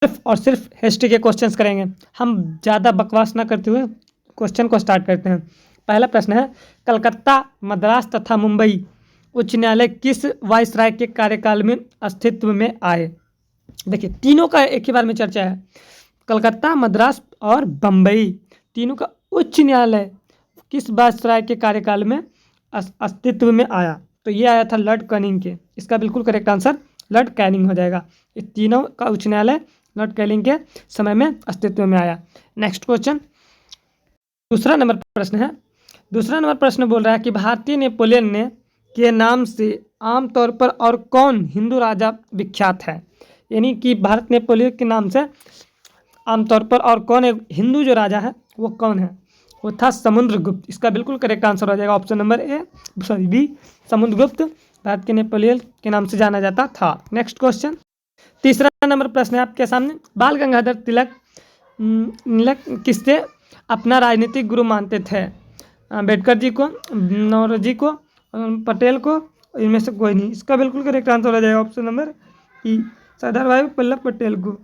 सिर्फ और सिर्फ हिस्ट्री के क्वेश्चंस करेंगे। हम ज़्यादा बकवास ना करते हुए क्वेश्चन को स्टार्ट करते हैं। पहला प्रश्न है, कलकत्ता, मद्रास तथा मुंबई उच्च न्यायालय किस वायसराय के कार्यकाल में अस्तित्व में आए? देखिए, तीनों का एक ही बार में चर्चा है। कलकत्ता, मद्रास और बम्बई, तीनों का उच्च न्यायालय किस वायसराय के कार्यकाल में अस्तित्व में आया? तो ये आया था लॉर्ड कैनिंग के। इसका बिल्कुल करेक्ट आंसर लॉर्ड कैनिंग हो जाएगा। ये तीनों का उच्च न्यायालय लॉर्ड कैनिंग के समय में अस्तित्व में आया। नेक्स्ट क्वेश्चन, दूसरा नंबर प्रश्न बोल रहा है कि भारतीय नेपोलियन ने के नाम से आमतौर पर और कौन हिंदू राजा विख्यात है? यानी कि भारत नेपोलियन के नाम से आमतौर पर और कौन एक हिंदू जो राजा है वो कौन है? वो था समुद्रगुप्त। इसका बिल्कुल करेक्ट आंसर हो जाएगा option number B, Samudragupta Bharat के नेपोलियन के नाम से जाना जाता था। नेक्स्ट क्वेश्चन, तीसरा नंबर प्रश्न है आपके सामने, बाल गंगाधर तिलक किससे अपना राजनीतिक गुरु मानते थे? अम्बेडकर जी को, नौरोजी को, पटेल को, इनमें से कोई नहीं। इसका बिल्कुल करेक्ट आंसर हो जाएगा ऑप्शन नंबर ई, सरदार वल्लभ पटेल को।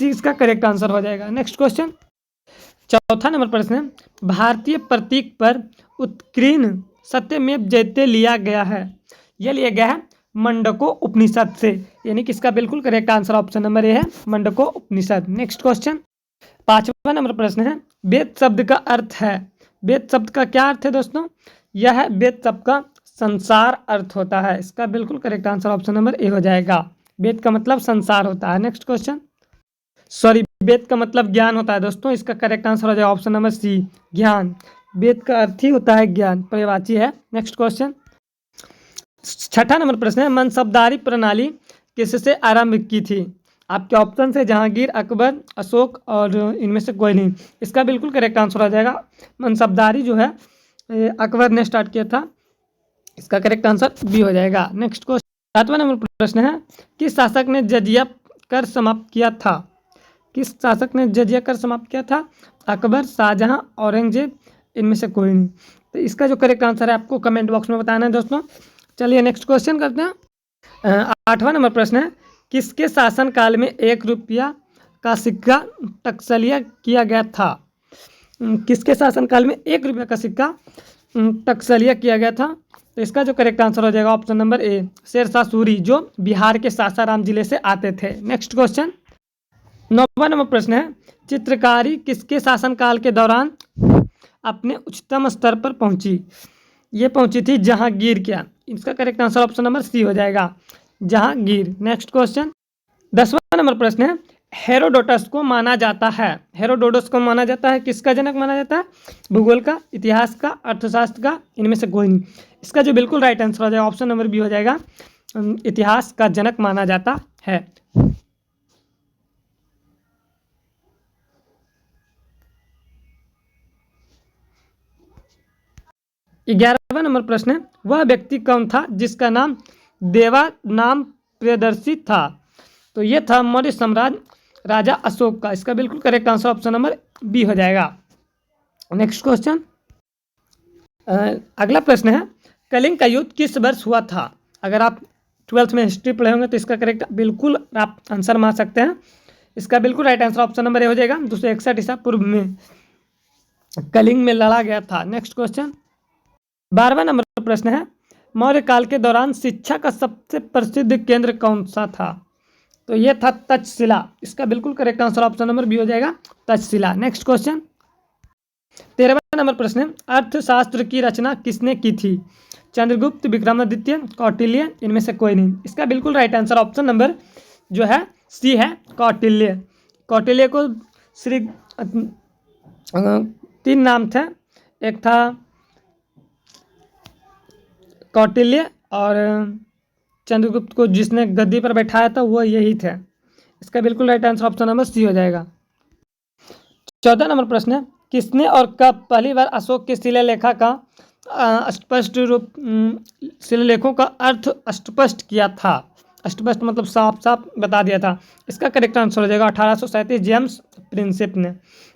इसका करेक्ट आंसर हो जाएगा। नेक्स्ट क्वेश्चन, चौथा नंबर प्रश्न है, भारतीय प्रतीक पर उत्कीर्ण सत्यमेव जयते लिया गया है? यह लिया गया है मंडको उपनिषद से। यानी कि इसका बिल्कुल करेक्ट आंसर ऑप्शन नंबर ए है, मंडको उपनिषद। नेक्स्ट क्वेश्चन, पांचवा नंबर प्रश्न है, वेद शब्द का अर्थ है? वेद शब्द का क्या अर्थ है दोस्तों? यह है वेद शब्द का संसार अर्थ होता है। इसका बिल्कुल करेक्ट आंसर ऑप्शन नंबर ए हो जाएगा। वेद का मतलब संसार होता है। नेक्स्ट क्वेश्चन, वेद का मतलब ज्ञान होता है दोस्तों। इसका करेक्ट आंसर हो जाएगा ऑप्शन नंबर सी, ज्ञान। वेद का अर्थ ही होता है ज्ञान, पर्यायवाची है। नेक्स्ट क्वेश्चन, छठा नंबर प्रश्न है, मनसबदारी प्रणाली किससे आरंभ की थी? आपके ऑप्शन है जहांगीर, अकबर, अशोक और इनमें से कोई नहीं। इसका बिल्कुल करेक्ट आंसर हो जाएगा मनसबदारी जो है अकबर ने स्टार्ट किया था। इसका करेक्ट आंसर बी हो जाएगा। नेक्स्ट क्वेश्चन, सातवां नंबर प्रश्न है, किस शासक ने जजिया कर समाप्त किया था? किस शासक ने जजिया कर समाप्त किया था? अकबर, शाहजहां, औरंगजेब, इनमें से कोई नहीं। तो इसका जो करेक्ट आंसर है आपको कमेंट बॉक्स में बताना है दोस्तों। चलिए नेक्स्ट क्वेश्चन करते हैं। आठवां नंबर प्रश्न है, किसके शासन काल में 1 रुपया का सिक्का टकसलिया किया गया था? किसके शासन काल में 1 रुपया का सिक्का टकसलिया किया गया था? तो इसका जो करेक्ट आंसर हो जाएगा option number A, Shershah Suri, जो बिहार के सासाराम जिले से आते थे। नेक्स्ट क्वेश्चन, 9वां नंबर प्रश्न है, चित्रकारी किसके शासनकाल के दौरान अपने उच्चतम स्तर पर पहुंची? ये पहुंची थी जहांगीर के। इसका correct answer option number C हो जाएगा, जहांगीर। नेक्स्ट क्वेश्चन, 10वां नंबर प्रश्न है, हेरोडोटस को माना जाता है? हेरोडोटस को माना जाता है किसका जनक माना जाता है? भूगोल का, इतिहास का, अर्थशास्त्र का, इनमें से कोई नहीं। इसका जो बिल्कुल राइट आंसर हो जाएगा ऑप्शन नंबर बी हो जाएगा, इतिहास का जनक माना जाता है। 11वां नंबर प्रश्न है, वह व्यक्ति कौन था जिसका नाम देवा नाम प्रियदर्शी था? तो ये था मौर्य सम्राट राजा अशोक का। इसका बिल्कुल correct answer option number B हो जाएगा। नेक्स्ट क्वेश्चन, अगला प्रश्न है, कलिंग का युद्ध किस वर्ष हुआ था? अगर आप 12th में हिस्ट्री पढ़े होंगे तो इसका करेक्ट बिल्कुल आप आंसर मान सकते हैं। इसका बिल्कुल राइट आंसर ऑप्शन नंबर ए हो जाएगा, 261 ईसा पूर्व में कलिंग में लड़ा गया था। नेक्स्ट क्वेश्चन, 12वां नंबर प्रश्न है, मौर्य काल के दौरान शिक्षा का सबसे प्रसिद्ध केंद्र कौन सा था? तो यह था तक्षशिला। इसका बिल्कुल correct answer option number B हो जाएगा, तक्षशिला। नेक्स्ट क्वेश्चन, 13वां नंबर प्रश्न है, अर्थशास्त्र की रचना किसने की थी? चंद्रगुप्त, विक्रमादित्य, कौटिल्य, इनमें से कोई नहीं। इसका बिल्कुल राइट आंसर ऑप्शन नंबर जो है सी है, कौटिल्य। कौटिल्य को श्री 3 नाम थे, एक था कौटिल्य और चंद्रगुप्त को जिसने गद्दी पर बैठाया था वो यही थे। इसका बिल्कुल right answer option number C हो जाएगा। 14 नंबर प्रश्न है, किसने और कब पहली बार अशोक के शिलालेखा का स्पष्ट रूप शिलालेखों का अर्थ स्पष्ट किया था? स्पष्ट मतलब साफ साफ बता दिया था। इसका करेक्ट आंसर हो जाएगा 1837 जेम्स प्रिंसेप ने।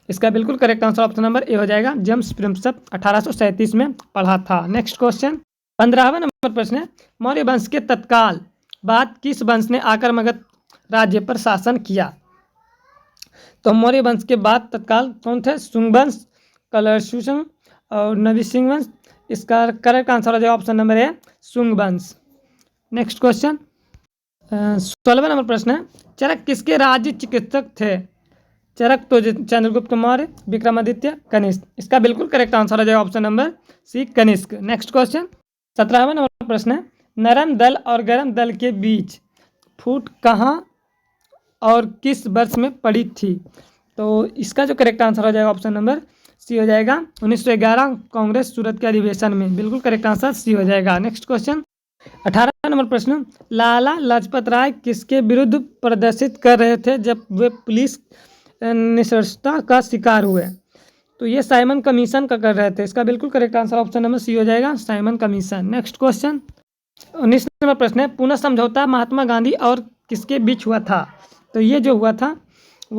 इसका बिल्कुल करेक्ट आंसर ऑप्शन नंबर ए हो जाएगा, जेम्स प्रिंसेप 1837 में पढ़ा था। नेक्स्ट क्वेश्चन, 15वां नंबर प्रश्न है, मौर्य वंश के तत्काल बाद किस वंश ने आकर मगध राज्य पर शासन किया? तो मौर्य वंश के बाद तत्काल कौन थे? शुंग वंश, कलशुंग और नरसिंह वंश। इसका करेक्ट आंसर हो जाएगा ऑप्शन नंबर ए, शुंग वंश। नेक्स्ट क्वेश्चन 16वां नंबर प्रश्न है, चरक किसके राज्य चिकित्सक थे? चरक तो चंद्रगुप्त मौर्य, विक्रमादित्य, कनिष्क। इसका बिल्कुल करेक्ट आंसर हो जाएगा option number C, Kanishka. Next question 17वां नंबर प्रश्न है, नरम दल और गरम दल के बीच फूट कहाँ और किस वर्ष में पड़ी थी? तो इसका जो करेक्ट आंसर हो जाएगा ऑप्शन नंबर सी हो जाएगा 1911 कांग्रेस सूरत के अधिवेशन में। बिल्कुल करेक्ट आंसर सी हो जाएगा। नेक्स्ट क्वेश्चन 18वां नंबर प्रश्न, लाला लाजपत राय किसके विरुद्ध प्रदर्शित कर रहे थे जब वे पुलिस निष्ठता का शिकार हुए? तो ये साइमन कमीशन का कर रहे थे। इसका बिल्कुल correct answer option number C हो जाएगा, साइमन कमीशन। नेक्स्ट क्वेश्चन 19 नंबर प्रश्न है, पुनः समझौता महात्मा गांधी और किसके बीच हुआ था? तो ये जो हुआ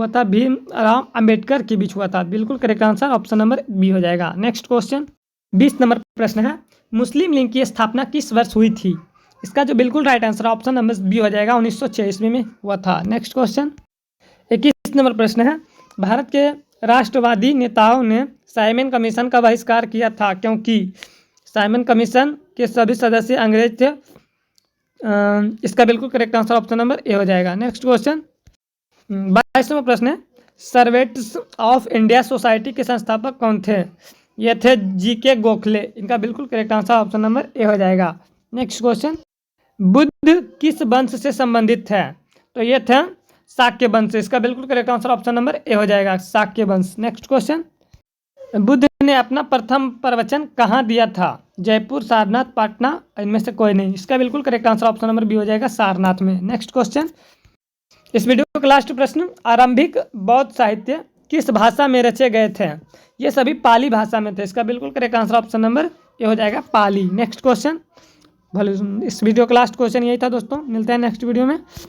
था भीमराव अंबेडकर के बीच हुआ था। बिल्कुल correct answer option number B हो जाएगा। नेक्स्ट क्वेश्चन 20 नंबर प्रश्न है, मुस्लिम लीग की स्थापना किस वर्ष हुई थी? इसका जो बिल्कुल right answer option number B हो जाएगा 1906 ईस्वी में हुआ था। नेक्स्ट क्वेश्चन 21 नंबर प्रश्न है, भारत के राष्ट्रवादी नेताओं ने साइमन कमीशन का बहिष्कार किया था क्योंकि साइमन कमीशन के सभी सदस्य अंग्रेज थे। इसका बिल्कुल करेक्ट आंसर ऑप्शन नंबर ए हो जाएगा। नेक्स्ट क्वेश्चन 22 नंबर प्रश्न है, सर्वेंट्स ऑफ इंडिया सोसाइटी के संस्थापक कौन थे? ये थे जीके गोखले। इनका बिल्कुल करेक्ट आंसर ऑप्शन नंबर ए हो जाएगा। नेक्स्ट क्वेश्चन, बुद्ध किस वंश से संबंधित है? तो ये थे शाक्य वंश। इसका बिल्कुल करेक्ट आंसर ऑप्शन नंबर ए हो जाएगा, शाक्य वंश। नेक्स्ट क्वेश्चन, बुद्ध ने अपना प्रथम प्रवचन कहाँ दिया था? जयपुर, सारनाथ, पटना, इनमें से कोई नहीं। इसका बिल्कुल correct answer option number B हो जाएगा, सारनाथ में। नेक्स्ट क्वेश्चन, इस वीडियो का लास्ट प्रश्न, आरंभिक बौद्ध साहित्य किस भाषा में रचे गए थे? ये सभी पाली भाषा में थे। इसका बिल्कुल करेक्ट आंसर ऑप्शन नंबर ए हो जाएगा, पाली। नेक्स्ट क्वेश्चन, इस वीडियो का लास्ट क्वेश्चन यही था दोस्तों। मिलते हैं नेक्स्ट वीडियो में।